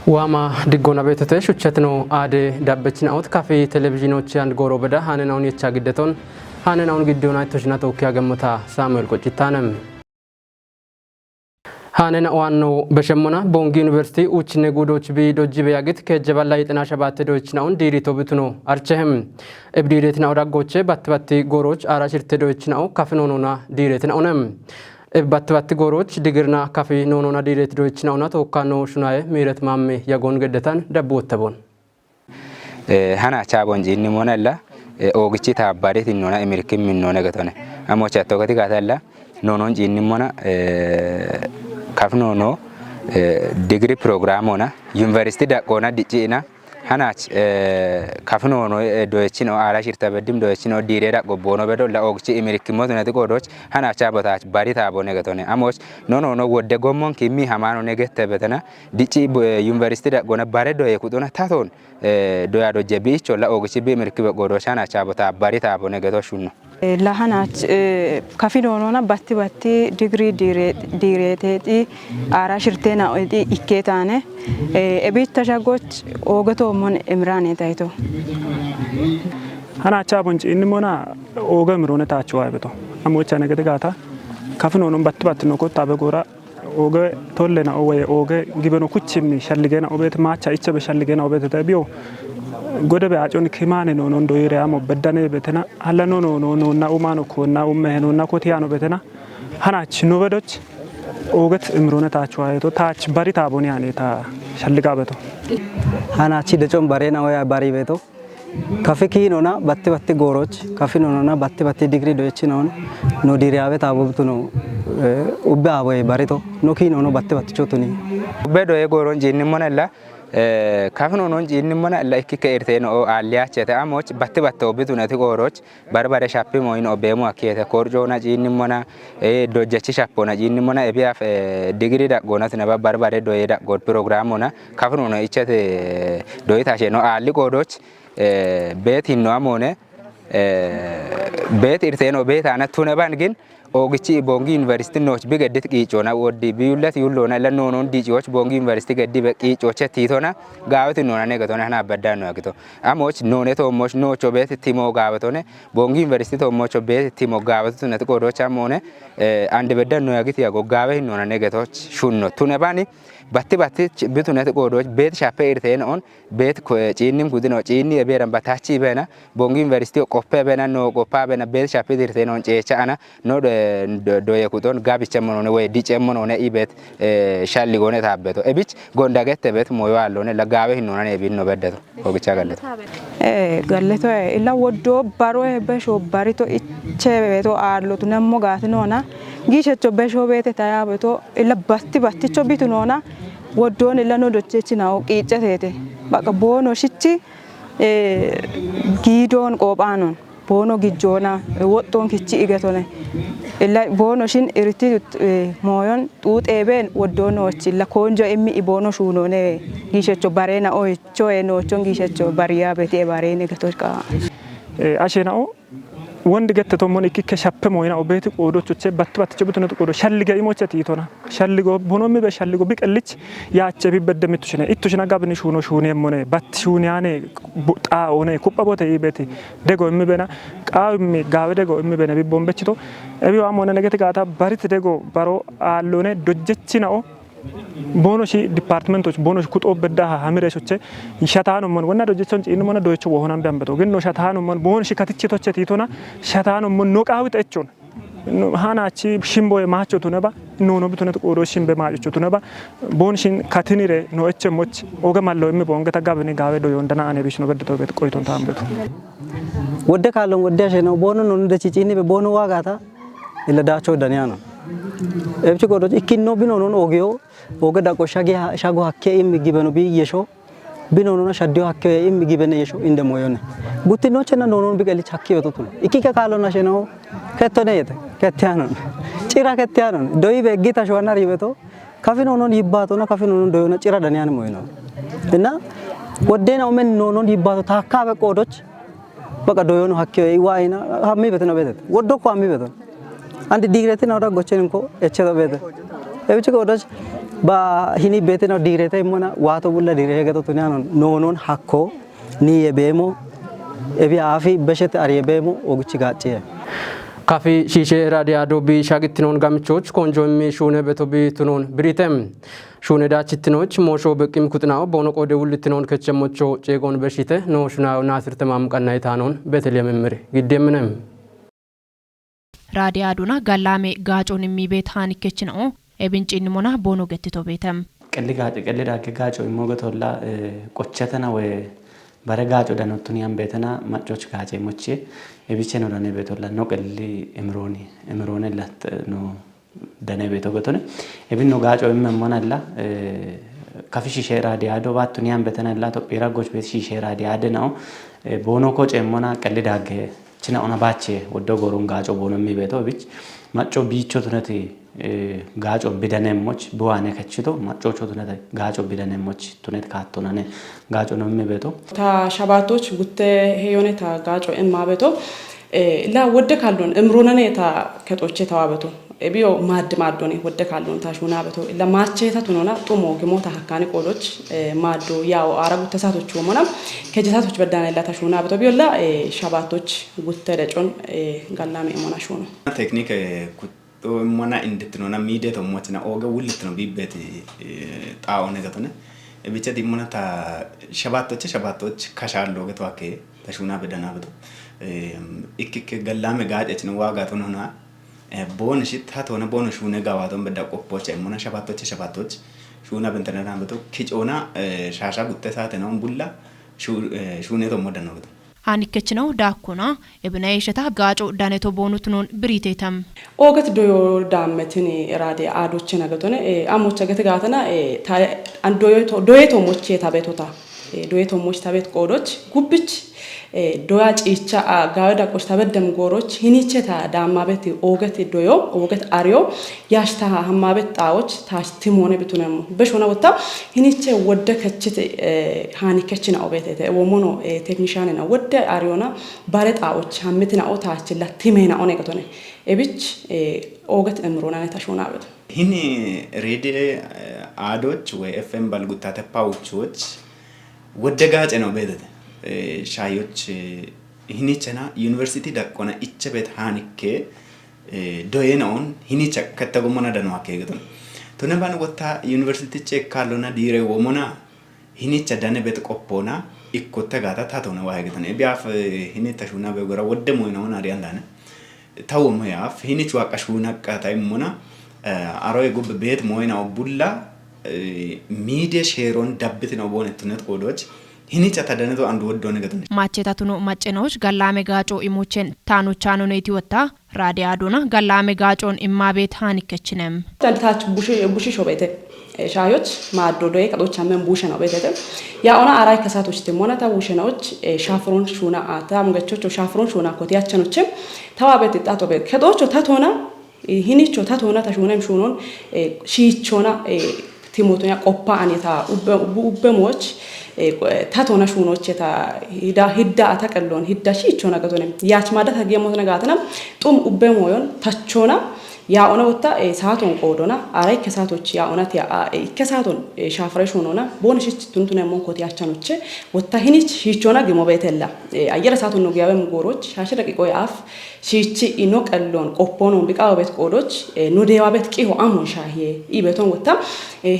ዋማ ድጎና ቤተተሽ ውቸትኖ አደ ዳበችን አውት ካፌ ቴሌቪዥኖች አንድ ጎሮ በዳ ሃነናውን የቻ ግደቶን ሃነናውን ግደውና ተሽና ተወኪያ ገመታ ሳሙኤል ቆጭታነም ሃነና ዋኖ በሸሞና ቦንግ ዩኒቨርሲቲ ኡችኔ ጉዶች ቢዶጅ በያግት ከጀባላ የጥና ሸባት ዶች ናውን ዲሪቶ ብትኖ አርቸህም እብዲሬት ናው ዳጎቼ ባትባቲ ጎሮች አራሽርት ዶች ናው ካፍኖኖና ዲሬት ናውነም ባትባቲ ጎሮች ድግርና ካፌ ኖኖና ዲሬት ዶች ናውና ተወካኖ ሹናዬ ሚረት ማሜ ያጎን ገደታን ደቡ ወተቦን ሃና ቻቦንጂ ኒሞናላ ኦግቺ ታባሪት ኖና አሜሪካም ኖና ገተነ አሞቻ ተወከቲ ጋታላ ኖኖንጂ ኒሞና ካፍኖኖ ዲግሪ ፕሮግራም ሆና ዩኒቨርሲቲ ዳቆና ዲጪና ሃናች ካፍኖኖ ዶይቺኖ አራሽርታ በድም ዶይቺኖ ዲሬዳ ጎቦኖ በዶ ለኦግቺ አሜሪካሞት ነቲ ጎዶች ሃናቻ ቦታች ባሪታ ቦነ ገተነ አሞች ኖኖ ወደ ጎሞን ኪሚ ሃማኖ ነገተ በተና ዲጪ ዩኒቨርሲቲ ዳቆና ባሬ ዶይ ኩጡና ታቶን ዶያ ዶጀ ቢቾ ለኦግቺ በአሜሪካ በጎዶች ሃናቻ ቦታ ባሪታ ቦነ ገቶሹኑ ለሃናች ካፊኖኖና ባቲ ዲግሪ ዲሬቴቲ አራሽርቴና ኦዲ ኢኬታነ እቢት ተሻጎች ኦገቶ ሞን እምራኔ ታይቶ ሃናቻ ቦንጭ እንሞና ኦገ ምሮነ ታቸው አይበቶ አሞቻ ነገደ ጋታ ካፊኖኖን ባቲ ነው ኮታ በጎራ ኦገ ቶለና ኦወ ኦገ ጊበኖ ኩቺም ሸልገና ኦቤት ማቻ ኢቸ በሸልገና ኦቤት ተቢዮ ጎደበ አጮን ከማነ ነው ነው ዶይራሞ በዳነ በተና አለኖ ነው እና ኡማኖ ኮና ኡመሄኖ እና ኮቲያኖ በተና ሃናች ኖበዶች ኦገት እምሮነታቸው አይቶ ታች ባሪታ ቦኒ አኔታ ሸልጋ በቶ ሃናቺ ደጮም ባሬና ወይ ባሪ በቶ ካፌኪ ነውና ባቲ ጎሮች ካፌ ነውና ባቲ ዲግሪ ዶች ነው ኖ ዲሪያቤ ታቦብቱ ነው ኡባ ወይ ባሪቶ ኖኪ ነው ባቲ ቾቱኒ በዶ የጎሮን ጂንሞነላ ካፍኖኖን ጂንሞና ላይክ ከኤርቴኖ አሊያቸተ አሞች ባትባተው ቢቱነቲ ጎሮች በርበረ ሻፒ ሞይኖ በሞ አከተ ኮርጆና ጂንሞና ዶጀቺ ሻፖና ጂንሞና እቢያፍ ዲግሪ ዳጎናት ነባ በርበረ ዶይዳ ጎድ ፕሮግራሞና ካፍኖኖ ኢቸተ ዶይታሸ ነው አሊ ጎዶች ቤት ነው አሞነ ቤት ኤርቴኖ ቤት አነቱ ነባን ግን ኦግቺ ቦንግ ዩኒቨርሲቲ ኖች ቢገድት ቂጮና ወዲ ቢዩለት ይውሎና ለኖኖን ዲጪዎች ቦንግ ዩኒቨርሲቲ ገዲ በቂጮቸ ቲቶና ጋውት ኖና ነገቶና ና በዳን ነው አግቶ አሞች ኖኔ ቶሞች ኖቾ ቤት ቲሞ ጋውቶነ ቦንግ ዩኒቨርሲቲ ቶሞቾ ቤት ቲሞ ጋውት ነት ቆዶች አሞነ አንድ በዳን ነው ያግት ያጎ ጋበ ኖና ነገቶች ሹኖ ቱነባኒ ባቲ ቢቱነት ቆዶች ቤት ሻፈ ኤርቴን ኦን ቤት ጪኒም ጉድኖ ጪኒ የበረን ባታቺ በና ቦንግ ዩኒቨርሲቲ ቆፈ በና ነው ቆፋ በና ቤት ሻፈ ኤርቴን ኦን ጨቻና ነው ዶየ ኩቶን ጋብቸ መኖነ ወይ ዲጨ መኖነ ኢቤት ሻሊ ጎነ ታበቶ እቢች ጎንዳገተ ቤት ሞዮ አለነ ለጋበ ሂኖና ነቢን ነው በደቶ ኦግቻ ገለቶ ገለቶ ኢላ ወዶ ባሮ በሾ ባሪቶ ኢቸ ቤቶ አሎቱ ነሞ ጋት ነውና ጊሸቾ በሾ ቤት ታያበቶ ኢላ ባቲቾ ቢቱ ነውና ወዶን ኢላ ነው ዶቼቺ ናው ቂጨቴቴ በቃ ቦኖ ሽቺ ጊዶን ቆጳኖን ቦኖ ጊጆና ወጦን ኪቺ ኢገቶነ ኢላ ቦኖሽን ኢርቲ ሞዮን ጡጤቤን ወዶኖች ኢላ ኮንጆ ኤሚ ኢቦኖ ሹኖኔ ጊሸቾ ባሬና ኦይቾ ኤኖቾን ጊሸቾ ባሪያ ቤቴ ባሬኔ ገቶች ቃ አሸናኦ ወንድ ገተቶ ሞን ኢኪከ ሻፕ ሞይና ኦቤት ቆዶቾቼ ባትባትቸ ቡትነቱ ቆዶ ሸልገ ኢሞቸት ይቶና ሸልጎ ቦኖም በሸልጎ ቢቀልች ያቸ ቢበደምቱሽነ ኢቱሽና ጋብኒ ሹኖ ሹኔ ሞነ ባት ሹኒያኔ ቡጣ ኦነ ኩጳ ቦተ ይቤት ደጎ ኢምበና ቃውም ጋበ ደጎ ኢምበና ቢቦምበችቶ እቢዋ ሞነ ነገተ ጋታ ባሪት ደጎ ባሮ አሎነ ዶጀቺናኦ ቦኖሺ ዲፓርትመንቶች ቦኖሽ ኩጦ በዳ ሀምሬሾቼ ሸታኑ ሞን ወና ዶጀቾን ጪኑ ሞነ ዶይቾ ወሆናም ቢያምበቶ ግን ነው ሸታኑ ሞን ቦኖሺ ከትችቶቼ ቲቶና ሸታኑ ሞን ነው ቃው ጠቾን ሃናቺ ሽምቦ ማቾቱ ነባ ኖኖ ብቱነት ቆዶ ሽምበ ማቾቱ ነባ ቦንሽን ካትኒሬ ነው እቸሞች ኦገማለው እም ቦንገ ተጋብኒ ጋበ ዶ ይወንደና አኔ ቢሽ ነው በደቶ ቤት ቆይቶን ታምበቶ ወደ ካለው ወደሽ ነው ቦኖ ነው እንደቺ ጪኒ በቦኖ ዋጋታ ለዳቾ ደኒያ ነው እብጭ ቆዶች ኢኪኖ ቢኖኖ ኦጊዮ ኦገዳ ቆሻጊ ሻጎ ሀከ ኢም ጊበኑ ቢየሾ ቢኖኖ ሻዲዮ ሀከ ኢም ጊበነ የሾ እንደሞዮነ ጉቲኖችና ኖኖን ቢቀልች ሀከ ወጡቱ ኢኪከ ካሎና ሸኖ ከተነ የተ ከተያኖ ጭራ ከተያኖ ዶይ በጊታ ሸዋና ሪበቶ ካፊኖኖን ይባቶና ካፊኖኖን ዶዮና ጭራ ደኒያን ሞይኖ እና ወደናው ምን ኖኖን ይባቶ ታካ በቆዶች በቃ ዶዮኑ ሀከ ይዋይና ሀሚ በተነ በተ ወዶኮ ሀሚ በተ አንድ ዲግሪትን አውራ ጎቸን እንኮ እቸ በተ እብጭ ቆዶች ba hini bete no direte mona wato bulla dire gato tunyano nonon hakko ni yebemo ebi afi beshete ariyebemo oguchi gachi ካፊ ሺሼ ራዲያ ዶቢ ሻግትኖን ጋምቾች ኮንጆሚ ሹነ በቶቢ ትኖን ብሪተም ሹነ ዳችትኖች ሞሾ በቂም ኩጥናው ቦኖ ቆደ ውልትኖን ከቸሞቾ ጨጎን በሽተ ኖሽናው ናስር ተማም ቀናይታኖን በተለየ መምሪ ግደምነም ራዲያ ዱና ጋላሜ ጋጮን የሚቤት ሃኒከች ነው ኤብንጪን ሞና ቦኖ ገትቶ ቤተም ቀልጋ ጋጮ ሞገቶላ ቆቸተና ወይ በረጋጮ ደነቱን ቤተና ማጮች ጋጬ ሞቼ ebiche no dane betola no kelli emrone lat no dane beto gotone ebin no gacho emmonalla kafi shishe radio ado battu niam betanalla to pira goch bet shishe radio ade no bono ko cemmona kelli dagge china ona bache woddo gorun gacho bono mi beto bich macho bicho tunati gacho bidanemoch buane kachito macho tunati gacho bidanemoch tunet kattonane gacho no mi beto ta shabatoch gutte heyone ta gacho emma beto la wodde kallon emronane ta ketoche tawabeto ebiyo maddone wodde kallon ta shuna beto la macheta tunona tomo gemota hakkani qoloch maddo yaw arabu tasatoch womona kejetatoch bedana la ta shuna beto biyo la shabatoch gutte decon gallame emona shuno ቴክኒክ ሞና እንድትኖና ሚዲያ ተሞችና ኦገ ውልት ነው ቢበት ጣው ነገተነ ብቻ ዲሞና ታ ሸባቶች ከሻሎ ገቷከ ተሹና በደና በቶ ኢክክ ገላመ ጋደች ነው ዋጋቱ ነውና ቦን ሽታ ተሆነ ቦን ሹነ ጋዋቶን በዳ ቆፖች ሞና ሸባቶች ሹና በእንተና በቶ ኪጮና ሻሻ ጉተሳተ ነው ቡላ ሹነ ተሞደና በቶ ሃኒከች ነው ዳኩና ebna yeshata gaco daneto bonutunon britetam ogat doyo dametini rade adoche nagatone amocha gatagatana doyeto moche tabetota doyeto moche tabet qodoch gubich doya cicha gaada qoshtabedem goroch hinicheta damabet ogat doyo ogat aryo yashta hamabet tawoch tashtimone bitunem beshona wata hiniche wodde kachite ሃኒከች ነው ቤተተ ወሞኖ ቴክኒሻን ነው ወደ አሪዮና ባለጣዎች hammetina otaachilla timena onegotone ebich ogat emrona netashona bet hin ሬዲዮ አዶች ወይ ኤፍኤም ባልጉታተ ፓውቾች ወደ ጋጨ ነው ቤተተ ሻዮች hinichena ዩኒቨርሲቲ ዳቆና ኢቸቤት ሃኒከ ዶየናውን hinicha ከተጎመና ደንዋከ ገተነ ቶነባን ወታ ዩኒቨርሲቲ ቼክ ካሎና ዲሬ ወሞና hinicha dane bet qoppona ikkotta gata tatona waaygatane biaf hinita shuna be gora wodde moyna ona ari andane tawo moyaf hinichu aqashuna qata imona aroy gob bet moyna obulla media shareon dabbit no bonetnet qodoch hinicha tadaneto andu woddo negatane ማቼታቱኖ ማጨናዎች ጋላሜ ጋጮ ኢሞቼን ታኖቻኖ ነይቲ ወታ ራዲያ ዶና ጋላሜ ጋጮን ኢማቤት ሃኒከችነም ታንታች ቡሺ ሾቤቴ ሻዮች ማዶዶይ ቀዶች አመን ቡሽ ነው በተተ ያኦና አራይ ከሳቶች ተሞናታ ቡሽናዎች ሻፍሮን ሹና አታም ገቾቾ ሻፍሮን ሹና ኮቲያቸኖች ተዋበት ጣቶ በ ከዶቾ ታቶና ሂኒቾ ታቶና ታሹናም ሹኖን ሺቾና ቲሞቶኛ ቆፓ አኔታ ኡበሞች ታቶና ሹኖች ታ ሂዳ አታቀሎን ሂዳ ሺቾና ገቶነም ያች ማዳታ ገሞት ነጋተና ጡም ኡበሞዮን ታቾና ያኦና ወጣ ሳቶን ቆዶና አራይ ከሳቶች ያኦናት ያ ከሳቶን ሻፍሬሽ ሆኖና ቦንሽች ቱንቱና ሞንኮት ያቻኖች ወጣ ሂኒች ሺቾና ገሞ በተላ አየረ ሳቶን ነው ያበም ጎሮች ሻሽረቅ ቆይ አፍ ሺቺ ኢኖ ቀሎን ቆፖኖ ቢቃው ቤት ቆዶች ኖዴዋ ቤት ቂሆ አሞን ሻሂ ኢበቶን ወጣ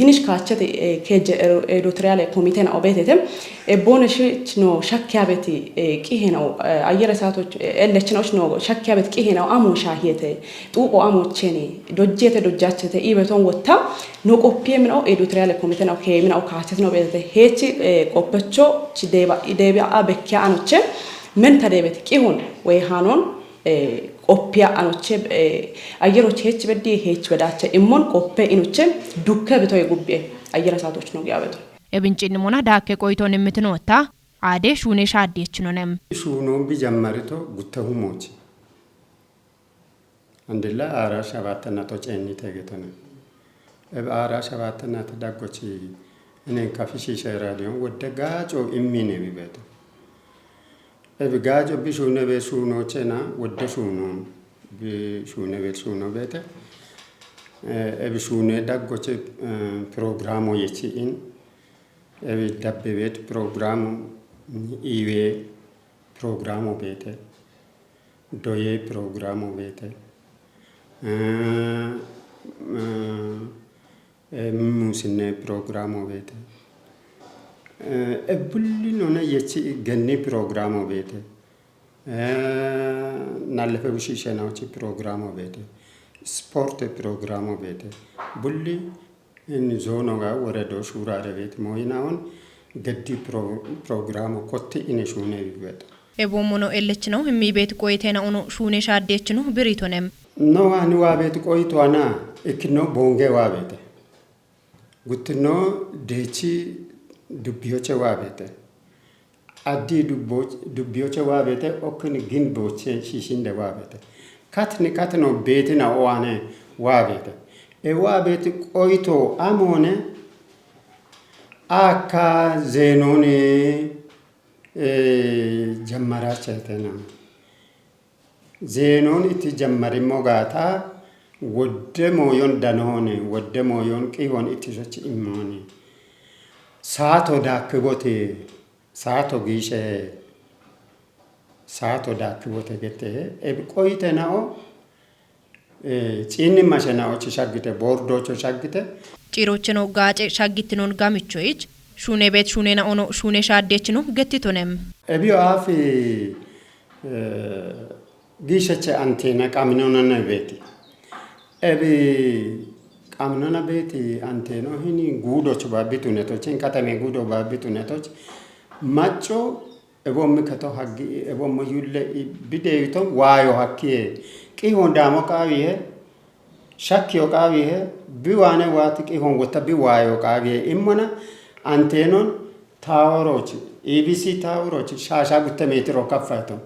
ሂኒሽ ካቸት ከጀ ኤዶትሪያል ኮሚቴ ነው ቤተተም ቦንሽች ነው ሻኪያ ቤት ቂሄ ነው አየረ ሳቶች ኤለች ነው ሻኪያ ቤት ቂሄ ነው አሞን ሻሂቴ ጡቆ አሞ ቸኔ ዶጀተ ዶጃቸተ ኢበቶን ወታ ኖ ቆፒየም ነው ኤዶትሪያል ኮሚቴ ነው ከየም ነው ካቸት ነው ቤተ ሄቺ ቆፐቾ ቺዴባ አበኪያ አኖቼ ምን ተደበት ቂሁን ወይ ሃኖን ቆፒያ አኖቼ አየሮች ሄች በዲ ሄች በዳቸ ኢሞን ቆፔ ኢኖቼ ዱከ በተው ይጉቤ አየራሳቶች ነው ያበቱ ኤብንጪን ሞና ዳከ ቆይቶን የምትኖታ አዴ ሹኔ ሻዴች ነውም ሹኖም ቢጀመርቶ ጉተሁሞች አንደላ አራ ሸባተና ተጨኒ ተገተነ አራ ሸባተና ተዳጎች እኔን ካፊሺ ራዲዮ ወደ ጋጮ ኢሚኔ ቢበቶ ጋጮ ቢሹነ በሹኖቸና ወደ ሹኖ ቢሹነ በሹኖ ቤተ ebishune daggoche programo yechiin ebi dabbebet programo iwe programo bete doye programo bete musine programo bete ebulli nona yechi genni programo bete nallefe bushishe nauchi programo bete sport programo bete bulli in zono ga warado shura rebet moyinaon gadi programo kotti in shune bibet ebomono elechno himi bet qoytena ono shune shaadechno biritonem no ani wa bet qoyto ana ikino bonge wa bete gutno dechi dubbiyoche wa bete addi dubbiyoche wa bete okni gin boche shishinde wa bete katno bete na oane wa bete e wa bete qoyto amone aka zenone jammara chetena zenon iti jammari mogata wodde moyon danone wodde moyon qihon iti sochi immoni saato dakbote saato gishe saato dakbote gete e qoytenao cinni mashenao chi shagite bordo cho shagite cirocheno gaace shaggittinon gamichoich shune bet shune na ono shune shaadechno gettitonem ebio afi gisheche antena kaminona na beti ebi kamnona beti anteno hini gudo choba bituneto chen katame gudo ba bituneto macho ebo mikato haggi ebo moyulle bideyito wayo hakkie ki honda mo kawiye shakyo kawiye biwane wati ki hon wota biwayo kawiye immana antenon tawrochi ABC tawrochi shasha gutte metro kafato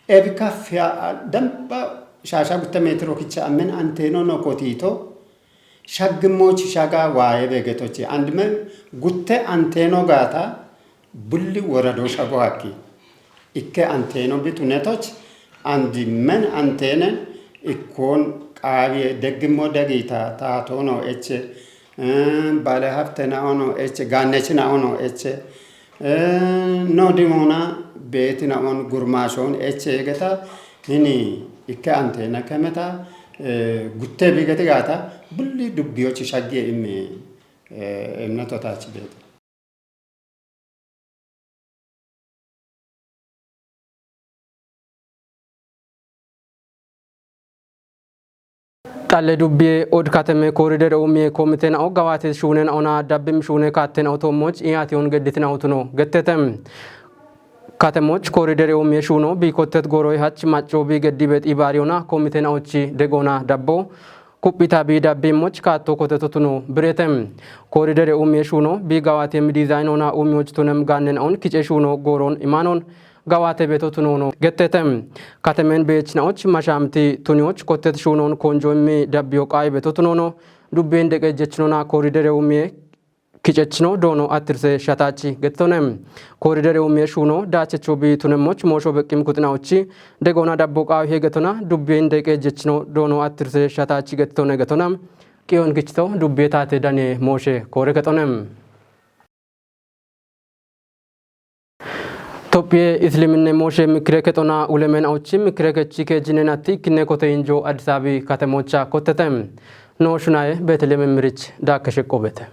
ebi kafya damba shasha gutte metro kicha amen anteno no kotito shagmochi shaga waye begetochi andmen gutte anteno gata bulli warado shago haki ikke anteno bitunetoch andi men antene ikkon qawiye degmo dagita ta tono eche bale haftena ono eche ganechina ono eche no dimona betina on gurmashon eche geta hini ikke antena kameta gutte bigete gata bulli dubbiyochi shagge imme emnato tachi beta Talle dubbiye od katame corridor umie komiten au gawate shunen ona dabbim shune katen automoch iati on gedditin autono gettetem katemoch corridor umie shuno bi kotet goroy hach macho bi geddibet ibariona komiten auchi degona dabbo kupita bi dabbimoch katto kotetuno bretem corridor umie shuno bi gawate mi design ona umioch tunem gannen on kiche shuno goron imanon gawate betotuno gettetem katemen bechnaoch mashamti tunioch kotet shunon konjomi dabbiyo qay betotuno dubben dege jechnona corridor umie kichechno dono atirse shatachi gettonem corridor umie shuno dachecho bi tunemoch mosho bekim kutnaochi degona dabbo qay hegetona dubben dege jechno dono atirse shatachi gettone getonam kiyon gichto dubbetate dane moshe kore getonem Topye Islimine Moshe Mikreketona Ulemen Auchi Mikrekechi Jinenati Kinekote Injo Adisabi Katemocha Kotetem No Shunae Betelem Rich Dakashekobete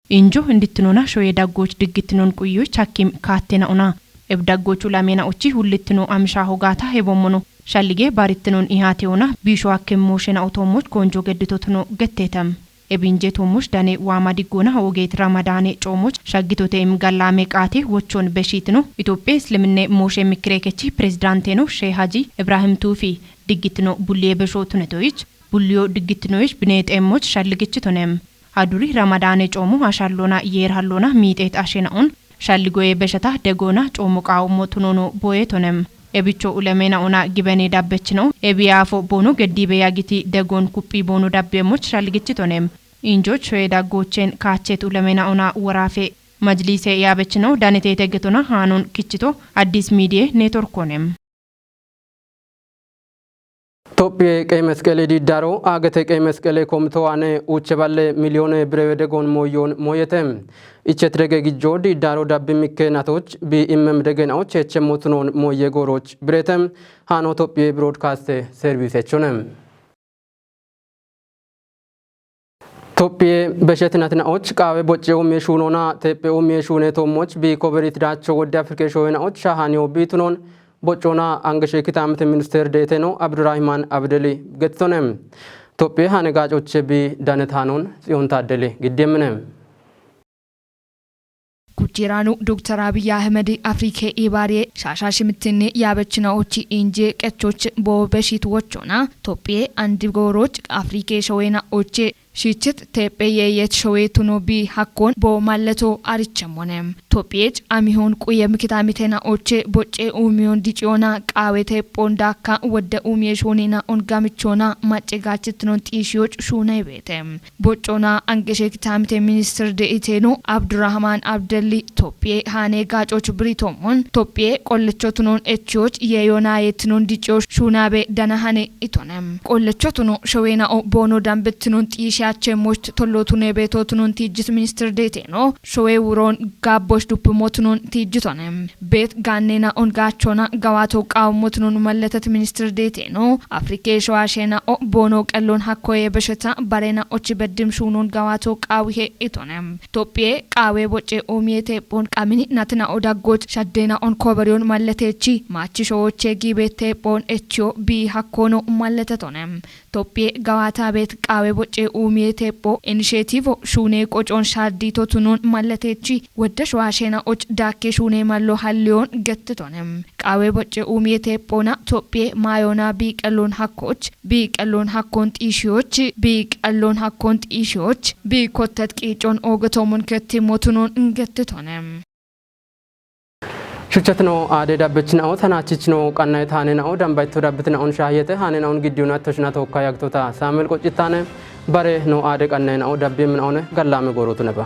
Injo Hinditnona Shoye Dagoch Digitinon Kuyu Chakim Katena Ona Ebdagochu Lamena Uchi Hulitino Amsha Hogata Hebomono Shalige Baritinon Ihateona Bisho Akem Motion Automoch Konjo Geditotono Gettetem ebinje tomush dane waamadigona hogeet ramadane comoch shagitote imgallame qaate wochon beshitno Ethiopia Islimine Moshe Mikrekechi presidenteno Sheikh Haji Ibrahim Tufi digitno bulle beshotnetoich bulyo digitnoich binet emoch shalligichitonem aduri ramadane comu ashallona yer hallona miitet ashenaon shalligoye beshata degona comu qaawmo tunono boyetonem ebicho ulemena ona gibene dabbechno ebiafo bono gedibe yagiti degon kuppi bono dabbe moch shalgichitonem injo choeda gochen kachet ulemena ona warafe majlise yabechno danete tegetona hanon kichito addis media network konem Tophiyee qe'ee masqalee diiddaaroo aagate qe'ee masqalee koomtowaane uche balle miliyoone biree degoon mooyete ichet dege gijjoo diiddaaroo dabbi mikkeenatoch bi immem degenaoch echemmotunoon mooyee gooroch bireetem haanoo Tophiyee biroodkaaste serviisechonem Tophiyee beshetinatina'och qaawe boccee uumee shuunoonaa teephee uumee shuunee toommoch bi koberit daachoo wadde afrikee shoowena'och shahaaniyoo biitunoon boccona angashe kitamte minister deeteno Abdurrahman Abdeli gettonem Tophiyee hane gaacoche bi danetaanon tsiyoon taaddeli giddemnem Kuchiraanu Dr. Abiy Ahmed Afrike Ibarie shashashimtini yaabachinaochi inje qechoch boobeshit wochona Tophiyee andigoroch Afrike shawena oche Shichit teepheeyyeeyyeet shawweetunoo bi hakkoon boo mallatoo arichamonem Tophiyee amihoon quyyam kitaamiteena oche boccee uumiyoon diciyoonaa qaawee teephoon daakkaa wadda uumiyee shooniina ongamichoonaa macce gaachitinoon xiishiyooch shuunay beetem boccoonaa angeshee kitaamite minister de'iteenoo Abdurrahman Abdelli Tophiyee haanee gaacoch biritoomon Tophiyee qollechootunoon echiyooch yeeyonaayeetinoon diciyoo shuunaabee danahane itonem qollechootunoo shawweena'oo boonoo dambettinoon xiishii Achemmoch tollootune beetootunoon tiijjit minister deeteenoo showee wuroon gaabbosh duppimootunoon tiijjitonem beet gaanneena ongaachoona gawaatoo qaawumootunoon mallatat minister deeteenoo afrikee showaasheena o boonoo qalloon hakkooyee beshata bareena ochi beddim shuunoon gawaatoo qaawihee itonem Tophiyee qaawee boccee uumiyee teephoon qamini natina odaggoot shaddeena on koobariyoon mallateechi maachi showochee giibeet teephoon echiyoo bii hakkoonoo mallatatonem Tophiyee gawaataa beet qaawee boccee uumiyee teepho initiativo shuunee qocoon shaaddiitoo tunuun mallateechi wadda showaasheena och daakkee shuunee malloo halliyoon gattitonem qaawee boccee uumiyee teephoona Tophiyee maayoonaa bii qalloon hakkooch bii qalloon hakkoon xiishiyooch bii qalloon hakkoon xiishiyooch bii kottat qiicoon oogatoomun kettimmoo tunuun gattitonem Shuchatno aade dabbechina'oo tanaachichnoo qannaa taanena'oo dambaytoo dabbitna'oon shaayete haanena'oon giddiyoonatti toshnaatoo kaayaktoota saamel qoccitaane bare no aade qanneena'oo dabbiimna'oone gallaame goorootu neba